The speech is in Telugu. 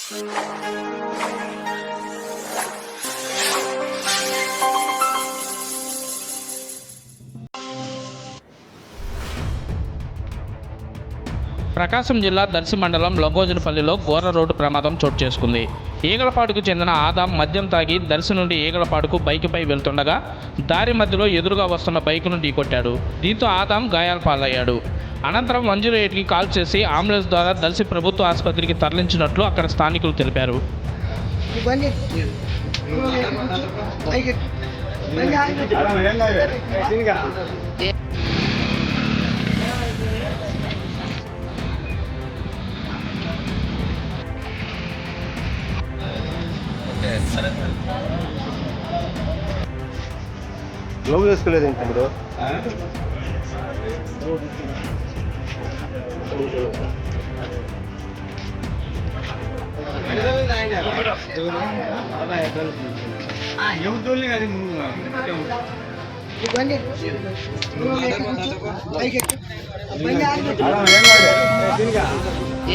ప్రకాశం జిల్లా దర్శి మండలం లగోజులపల్లిలో ఘోర రోడ్డు ప్రమాదం చోటు చేసుకుంది. ఈగలపాడుకు చెందిన ఆదాం మద్యం తాగి దర్శి నుండి ఈగలపాడుకు బైకుపై వెళ్తుండగా దారి మధ్యలో ఎదురుగా వస్తున్న బైకును ఢీకొట్టాడు. దీంతో ఆదాం గాయాల పాలయ్యాడు. అనంతరం 108కి కాల్ చేసి అంబులెన్స్ ద్వారా దర్శి ప్రభుత్వ ఆసుపత్రికి తరలించినట్లు అక్కడ స్థానికులు తెలిపారు. గ్లోవ్ వేసుకోలేదు ఇప్పుడు అది